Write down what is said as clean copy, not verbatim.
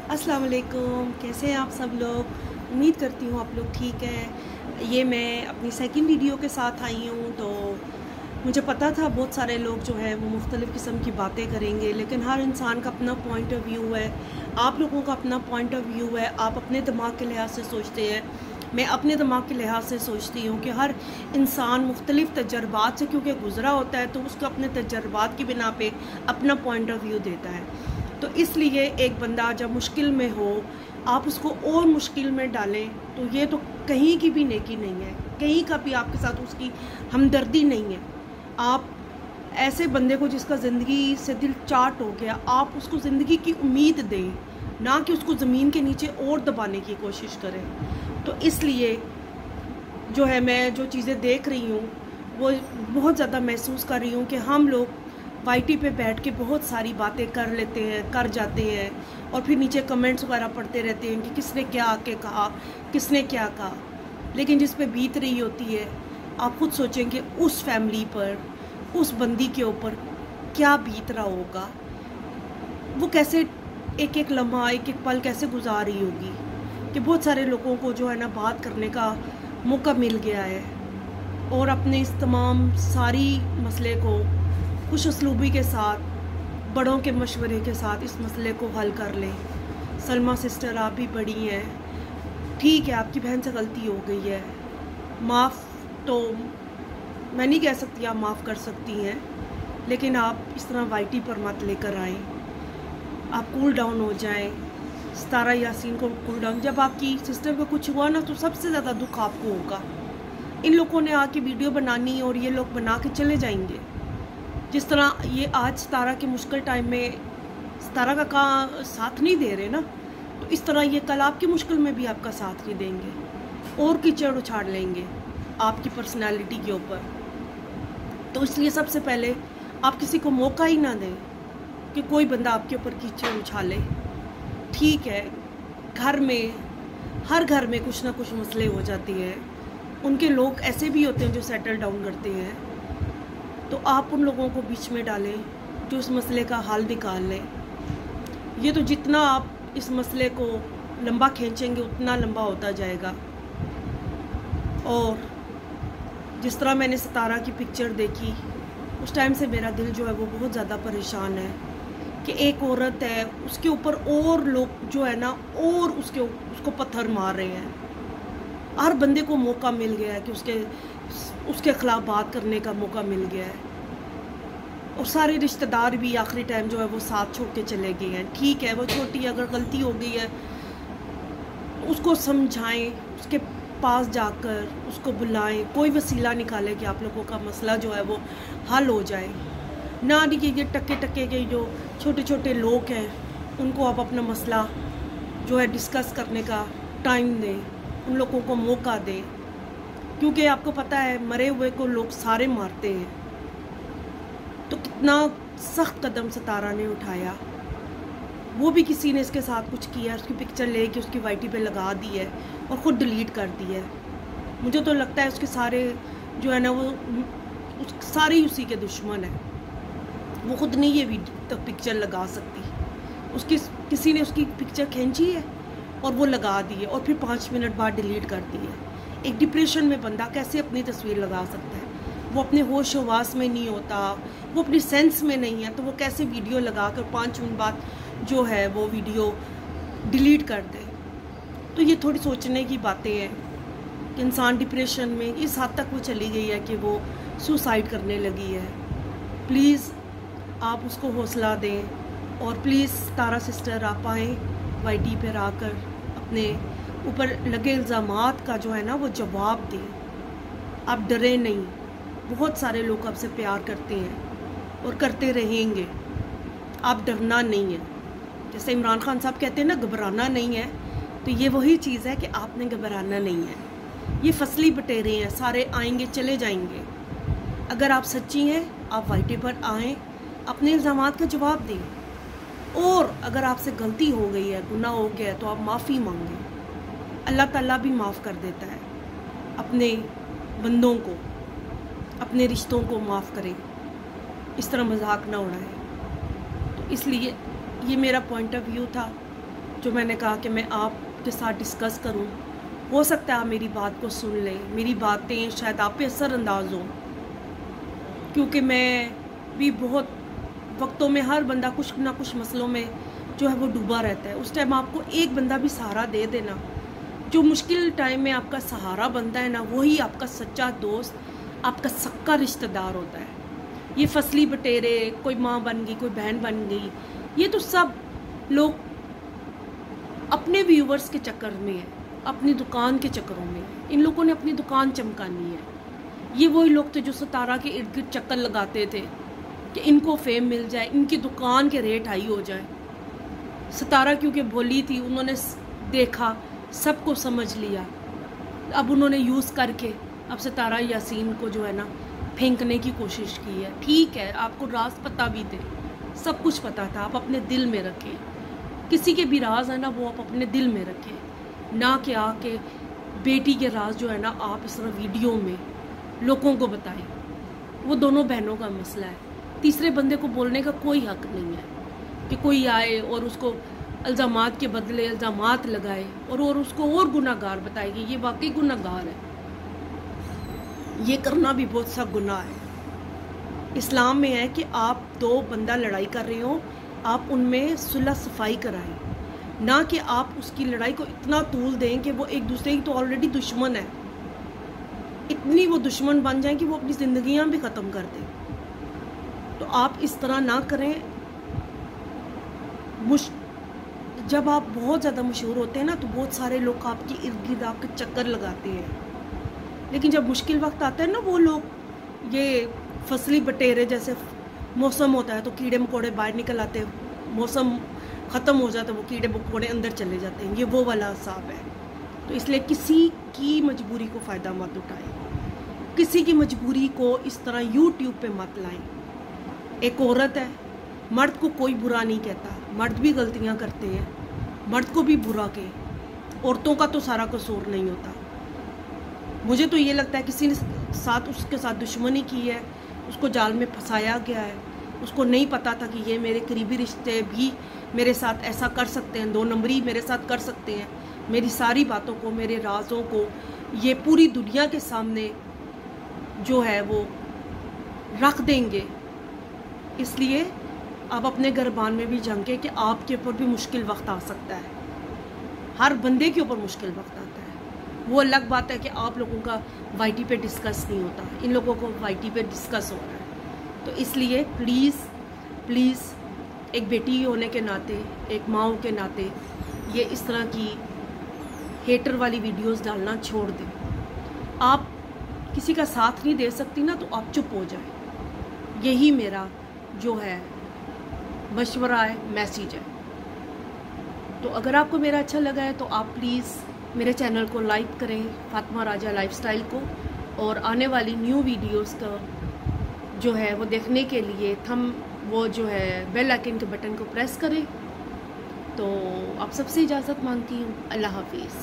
अस्सलाम वालेकुम, कैसे हैं आप सब लोग। उम्मीद करती हूँ आप लोग ठीक हैं। ये मैं अपनी सेकंड वीडियो के साथ आई हूँ। तो मुझे पता था बहुत सारे लोग जो है वो मुख्तलिफ़ किस्म की बातें करेंगे, लेकिन हर इंसान का अपना पॉइंट ऑफ व्यू है। आप लोगों का अपना पॉइंट ऑफ व्यू है। आप अपने दिमाग के लिहाज से सोचते हैं, मैं अपने दिमाग के लिहाज से सोचती हूँ कि हर इंसान मुख्तलिफ़ तजर्बात से क्योंकि गुज़रा होता है, तो उसको अपने तजर्बात की बिना पे अपना पॉइंट ऑफ व्यू देता है। तो इसलिए एक बंदा जब मुश्किल में हो, आप उसको और मुश्किल में डालें, तो ये तो कहीं की भी नेकी नहीं है, कहीं का भी आपके साथ उसकी हमदर्दी नहीं है। आप ऐसे बंदे को जिसका ज़िंदगी से दिल चाट हो गया, आप उसको ज़िंदगी की उम्मीद दें, ना कि उसको ज़मीन के नीचे और दबाने की कोशिश करें। तो इसलिए जो है, मैं जो चीज़ें देख रही हूँ वो बहुत ज़्यादा महसूस कर रही हूँ कि हम लोग वाईटी पे बैठ के बहुत सारी बातें कर लेते हैं, कर जाते हैं, और फिर नीचे कमेंट्स वगैरह पढ़ते रहते हैं कि किसने क्या आके कहा, किसने क्या कहा। लेकिन जिस पे बीत रही होती है, आप खुद सोचेंगे उस फैमिली पर, उस बंदी के ऊपर क्या बीत रहा होगा, वो कैसे एक एक लम्हा, एक एक पल कैसे गुजार रही होगी। कि बहुत सारे लोगों को जो है ना बात करने का मौका मिल गया है, और अपने इस तमाम सारी मसले को खुश उसलूबी के साथ, बड़ों के मशवरे के साथ इस मसले को हल कर लें। सलमा सिस्टर, आप भी बड़ी हैं, ठीक है, आपकी बहन से गलती हो गई है, माफ़ तो मैं नहीं कह सकती आप माफ़ कर सकती हैं, लेकिन आप इस तरह वाईटी पर मत लेकर आएँ। आप कूल डाउन हो जाएं। सितारा यासीन को कूल डाउन, जब आपकी सिस्टर को कुछ हुआ ना, तो सबसे ज़्यादा दुख आपको होगा। इन लोगों ने आके वीडियो बनानी और ये लोग बना के चले जाएंगे। जिस तरह ये आज सितारा के मुश्किल टाइम में सितारा का साथ नहीं दे रहे ना, तो इस तरह ये कल आपकी मुश्किल में भी आपका साथ नहीं देंगे और कीचड़ उछाड़ लेंगे आपकी पर्सनालिटी के ऊपर। तो इसलिए सबसे पहले आप किसी को मौका ही ना दें कि कोई बंदा आपके ऊपर कीचड़ उछाले। ठीक है, घर में, हर घर में कुछ ना कुछ मसले हो जाते हैं, उनके लोग ऐसे भी होते हैं जो सेटल डाउन करते हैं। तो आप उन लोगों को बीच में डालें जो उस मसले का हल निकाल लें। ये तो जितना आप इस मसले को लंबा खींचेंगे उतना लंबा होता जाएगा। और जिस तरह मैंने सितारा की पिक्चर देखी, उस टाइम से मेरा दिल जो है वो बहुत ज़्यादा परेशान है कि एक औरत है, उसके ऊपर और लोग जो है ना और उसको पत्थर मार रहे हैं। हर बंदे को मौका मिल गया है कि उसके खिलाफ बात करने का मौका मिल गया है, और सारे रिश्तेदार भी आखिरी टाइम जो है वो साथ छोड़ के चले गए हैं। ठीक है, वो छोटी अगर गलती हो गई है उसको समझाएं, उसके पास जाकर उसको बुलाएं, कोई वसीला निकाले कि आप लोगों का मसला जो है वो हल हो जाए। ना कि ये टके टके के जो छोटे छोटे लोग हैं उनको आप अपना मसला जो है डिस्कस करने का टाइम दें, उन लोगों को मौका दें। क्योंकि आपको पता है मरे हुए को लोग सारे मारते हैं। तो कितना सख्त कदम सितारा ने उठाया, वो भी किसी ने इसके साथ कुछ किया, उसकी पिक्चर लेके उसकी वाईटी पे लगा दी है और ख़ुद डिलीट कर दी है। मुझे तो लगता है उसके सारे जो है ना वो सारे ही उसी के दुश्मन है। वो ख़ुद नहीं ये वीडियो तक पिक्चर लगा सकती, किसी ने उसकी पिक्चर खींची है और वो लगा दी है और फिर 5 मिनट बाद डिलीट कर दी है। एक डिप्रेशन में बंदा कैसे अपनी तस्वीर लगा सकता है? वो अपने होश हवास में नहीं होता, वो अपनी सेंस में नहीं है, तो वो कैसे वीडियो लगा कर 5 मिनट बाद जो है वो वीडियो डिलीट कर दे? तो ये थोड़ी सोचने की बातें हैं कि इंसान डिप्रेशन में इस हद तक वो चली गई है कि वो सुसाइड करने लगी है। प्लीज़ आप उसको हौसला दें, और प्लीज़ तारा सिस्टर आप आएँ वाईटी पर आकर अपने ऊपर लगे इल्ज़ामात का जो है ना वो जवाब दें। आप डरें नहीं, बहुत सारे लोग आपसे प्यार करते हैं और करते रहेंगे। आप डरना नहीं है। जैसे इमरान खान साहब कहते हैं ना, घबराना नहीं है, तो ये वही चीज़ है कि आपने घबराना नहीं है। ये फसली बटेरे हैं, सारे आएंगे चले जाएंगे। अगर आप सच्ची हैं, आप वाईटी पर आएँ, अपने इल्ज़ामात का जवाब दें, और अगर आपसे गलती हो गई है, गुनाह हो गया है, तो आप माफ़ी मांगें। अल्लाह ताला भी माफ़ कर देता है। अपने बंदों को, अपने रिश्तों को माफ़ करें, इस तरह मजाक ना उड़ाएं। तो इसलिए ये मेरा पॉइंट ऑफ व्यू था। जो मैंने कहा कि मैं आपके साथ डिस्कस करूं। हो सकता है आप मेरी बात को सुन लें, मेरी बातें शायद आप पे असरअंदाज हों, क्योंकि मैं भी बहुत वक्तों में हर बंदा कुछ ना कुछ मसलों में जो है वो डूबा रहता है। उस टाइम आपको एक बंदा भी सहारा दे देना, जो मुश्किल टाइम में आपका सहारा बनता है ना, वही आपका सच्चा दोस्त, आपका सक्का रिश्तेदार होता है। ये फसली बटेरे, कोई माँ बन गई, कोई बहन बन गई, ये तो सब लोग अपने व्यूवर्स के चक्कर में है, अपनी दुकान के चक्करों में। इन लोगों ने अपनी दुकान चमकानी है। ये वही लोग थे जो सितारा के इर्द गिर्द चक्कर लगाते थे कि इनको फेम मिल जाए, इनकी दुकान के रेट हाई हो जाए। सितारा क्योंकि भोली थी, उन्होंने देखा, सबको समझ लिया, अब उन्होंने यूज़ करके अब सितारा यासीन को जो है ना फेंकने की कोशिश की है। ठीक है, आपको राज पता भी थे, सब कुछ पता था, आप अपने दिल में रखें। किसी के भी राज है ना, वो आप अपने दिल में रखें, ना कि आके बेटी के राज जो है ना आप इस तरह वीडियो में लोगों को बताएं। वो दोनों बहनों का मसला है, तीसरे बंदे को बोलने का कोई हक नहीं है कि कोई आए और उसको इल्ज़ामात के बदले इल्ज़ामात लगाए और उसको और गुनाहगार बताए कि ये वाकई गुनाहगार है। ये करना भी बहुत सा गुनाह है। इस्लाम में है कि आप दो बंदा लड़ाई कर रहे हो, आप उनमें सुलह सफाई कराएं, ना कि आप उसकी लड़ाई को इतना तूल दें कि वो एक दूसरे की तो ऑलरेडी दुश्मन है, इतनी वो दुश्मन बन जाए कि वो अपनी ज़िंदगियां भी ख़त्म कर दें। तो आप इस तरह ना करें। जब आप बहुत ज़्यादा मशहूर होते हैं ना, तो बहुत सारे लोग आपके इर्द गिर्द आपके चक्कर लगाते हैं, लेकिन जब मुश्किल वक्त आता है ना, वो लोग ये फसली बटेरे, जैसे मौसम होता है तो कीड़े मकोड़े बाहर निकल आते हैं, मौसम ख़त्म हो जाता है वो कीड़े मकोड़े अंदर चले जाते हैं, ये वो वाला हिसाब है। तो इसलिए किसी की मजबूरी को फ़ायदा मत उठाएं, किसी की मजबूरी को इस तरह यूट्यूब पे मत लाएं। एक औरत है, मर्द को कोई बुरा नहीं कहता, मर्द भी गलतियां करते हैं, मर्द को भी बुरा कहे, औरतों का तो सारा कसूर नहीं होता। मुझे तो ये लगता है किसी ने साथ उसके साथ दुश्मनी की है, उसको जाल में फंसाया गया है, उसको नहीं पता था कि ये मेरे करीबी रिश्ते भी मेरे साथ ऐसा कर सकते हैं, 2 नंबरी मेरे साथ कर सकते हैं, मेरी सारी बातों को, मेरे राजों को ये पूरी दुनिया के सामने जो है वो रख देंगे। इसलिए आप अपने गरबान में भी झांके कि आपके ऊपर भी मुश्किल वक्त आ सकता है, हर बंदे के ऊपर मुश्किल वक्त आता है। वो अलग बात है कि आप लोगों का वाईटी पे डिस्कस नहीं होता, इन लोगों को वाईटी पे डिस्कस हो रहा है। तो इसलिए प्लीज़ एक बेटी होने के नाते, एक माँ के नाते ये इस तरह की हेटर वाली वीडियोस डालना छोड़ दें। आप किसी का साथ नहीं दे सकती ना, तो आप चुप हो जाए। यही मेरा जो है मशवरा है, मैसेज है। तो अगर आपको मेरा अच्छा लगा है तो आप प्लीज़ मेरे चैनल को लाइक करें, फातिमा राजा लाइफस्टाइल को, और आने वाली न्यू वीडियोस का जो है वो देखने के लिए वो जो है बेल आइकन के बटन को प्रेस करें। तो आप सबसे इजाज़त मांगती हूँ। अल्लाह हाफिज़।